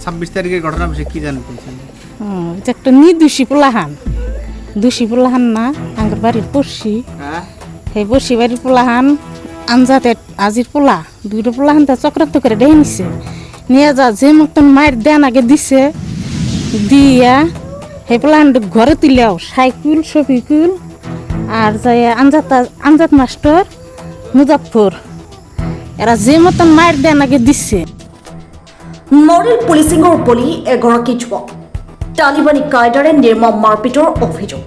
26 তারিখের ঘটনা বিষয়ে কি জানেন? এটা একটা দোষী পোলাহান না আঙ্গর বাড়ির পড়শি সেই পড়শি বাড়ির পোলাহান আনজাতে আজির পোলা দুইটা পোলাহান তা চক্রান্ত করে ডেকে নিছে নিয়ে যা যে মতন মায়ের দেন আগে দিছে দিয়া সেই পোলাহান ঘরে তুলেও সাইকুল শফিকুল আর যাই আনজাত মাস্টার মুজাফর এরা যে মতন মায়ের দেন আগে দিছে। মডেল পুলিচিঙৰ বলি এগৰাকী যুৱক তালিবানী কায়দাৰে নিৰ্মম মাৰপিটৰ অভিযোগ।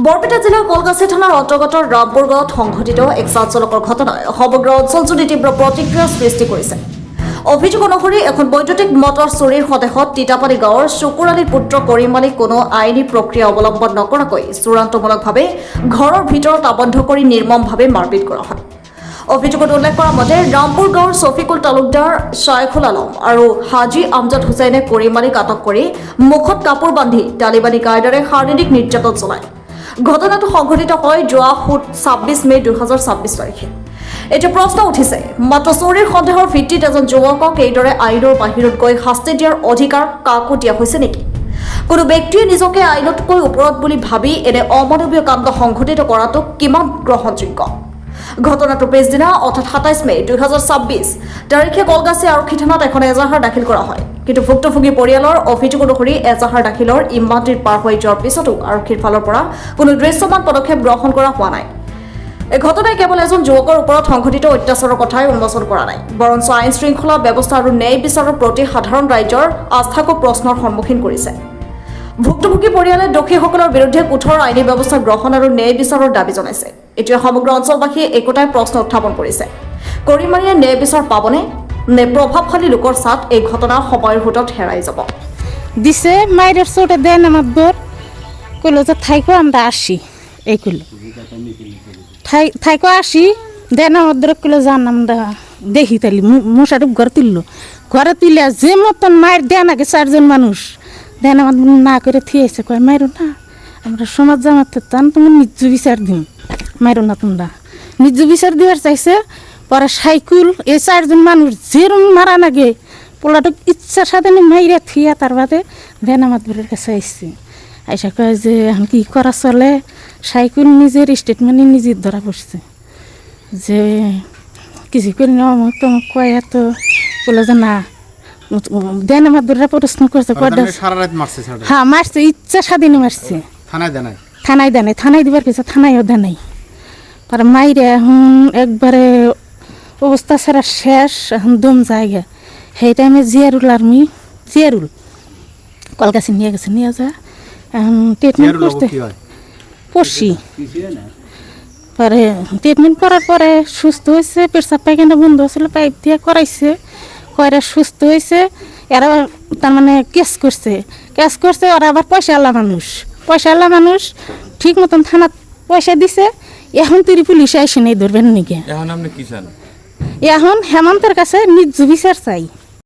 বৰপেটা জিলাৰ কলগাছি থানাৰ অন্তৰ্গত ৰামপুৰ গাঁৱত সংঘটিত এক চাঞ্চল্যকৰ ঘটনাই সমগ্ৰ অঞ্চলজুৰি তীব্ৰ প্ৰতিক্ৰিয়াৰ সৃষ্টি কৰিছে। অভিযোগ অনুসৰি এখন বৈদ্যুতিক মটৰ চুৰিৰ সন্দেহত তিতাপানী গাঁৱৰ শুকুৰ আলীৰ পুত্ৰ কৰিম আলীক কোনো আইনী প্ৰক্ৰিয়া অৱলম্বন নকৰাকৈ চূড়ান্তমূলকভাৱে ঘৰৰ ভিতৰত আবদ্ধ কৰি নিৰ্মমভাৱে মাৰপিট কৰা হয়। অভিযোগত উল্লেখ কৰা মতে ৰামপুৰ গাঁৱৰ ছফিকুল তালুকদাৰ শ্বাইখুল আলম আৰু হাজী আমজাদ হুছেইনে কৰিম আলীক আটক কৰি মুখত কাপোৰ বান্ধি তালিবানী কায়দাৰে শাৰীৰিক নিৰ্যাতন চলায়। ঘটনাটো সংঘটিত হয় যোৱা 26 মে 2026 তাৰিখে। এতিয়া প্ৰশ্ন উঠিছে মাত্ৰ চুৰিৰ সন্দেহৰ ভিত্তিত এজন যুৱকক এইদৰে আইনৰ বাহিৰত গৈ শাস্তি দিয়াৰ অধিকাৰ কাকো দিয়া হৈছে নেকি? কোনো ব্যক্তিয়ে নিজকে আইনতকৈ ওপৰত বুলি ভাবি এনে অমানৱীয় কাণ্ড সংঘটিত কৰাটো কিমান গ্ৰহণযোগ্য? ঘটনাটোৰ পিছদিনা অৰ্থাৎ 27 মে 2026 তাৰিখে কলগাছি আৰক্ষী থানাত এখন এজাহাৰ দাখিল কৰা হয়। কিন্তু ভুক্তভোগী পৰিয়ালৰ অভিযোগ অনুসৰি এজাহাৰ দাখিলৰ ইমান দিন পাৰ হৈ যোৱাৰ পিছতো আৰক্ষীৰ ফালৰ পৰা কোনো দৃশ্যমান পদক্ষেপ গ্ৰহণ কৰা হোৱা নাই। এই ঘটনাই কেৱল এজন যুৱকৰ ওপৰত সংঘটিত অত্যাচাৰৰ কথাই উন্মোচন কৰা নাই, বৰঞ্চ আইন শৃংখলা ব্যৱস্থা আৰু ন্যায় বিচাৰৰ প্ৰতি সাধাৰণ ৰাইজৰ আস্থাকো প্ৰশ্নৰ সন্মুখীন কৰিছে। ভুক্তভোগী পৰিয়ালে দোষীসকলৰ বিৰুদ্ধে কঠোৰ আইনী ব্যৱস্থা গ্ৰহণ আৰু ন্যায় বিচাৰৰ দাবী জনাইছে। এতিয়া সমগ্ৰ অঞ্চলবাসীয়ে একোটাই প্ৰশ্ন উত্থাপন কৰিছে, কৰিম আলীয়ে ন্যায় বিচাৰ পাবনে নে প্ৰভাৱশালী লোকৰ চাট এই ঘটনা সময়ৰ সোঁতত হেৰাই যাব? দিছে মায়ের চোটে দেন আমার কইলো যে থাইকো আমরা আসি এই কইলো থাইকো আসি দেন আমার কইলো যান আমরা দেখি তাইলি মশারুপ ঘরে তুললে যে মতন মায়ের দেন আগে 4 জন মানুষ দেন আমার না করে থিয়েছে কয় মায়েরও না আমরা সমাজ জামাতে চান তুমি নিজ বিচার দিন মায়েরও না তোমরা নিজ বিচার দিবার চাইছে পরে সাইকুল এই 4 জন মানুষ যেরম মারা নাগে পোলাটা ইচ্ছার সাথে মাইরা থিয়া তার বাদে দেন আমার দূরের কাছে আসছে আইসা কয় যে কি করা চলে সাইকুল নিজের স্টেটমেন্টে নিজের ধরা পড়ছে যে কিছু করি না তোমার কয় এত বলে যে না দেন আমার দূরে প্রশ্ন করছে হ্যাঁ মারছে ইচ্ছা স্বাধীনে মারছে থানায় দেয় থানায় দিবার কিছু থানায়ও দেয় নাই পরে মাইরে এখন একবারে অবস্থা ছাড়া শেষ এখন দম জায়গা সেই টাইমে জিয়ারুল কলকাছি নিয়ে গেছে নিয়ে যা এখন ট্রিটমেন্ট করতে পড়ছি পরে ট্রিটমেন্ট করার পরে সুস্থ হয়েছে পেশাব পায়খানা বন্ধ হয়েছিল পাইপ দিয়ে করাইছে কয়রা সুস্থ হয়েছে এরা তার মানে কেস করছে ওরা আবার পয়সাওয়ালা মানুষ ঠিক মতন থানাত পয়সা দিছে এখন তুই পুলিশে আইসে নেই ধরবেন নাকি এখন হেমন্তের কাছে নিজ বিচার চাই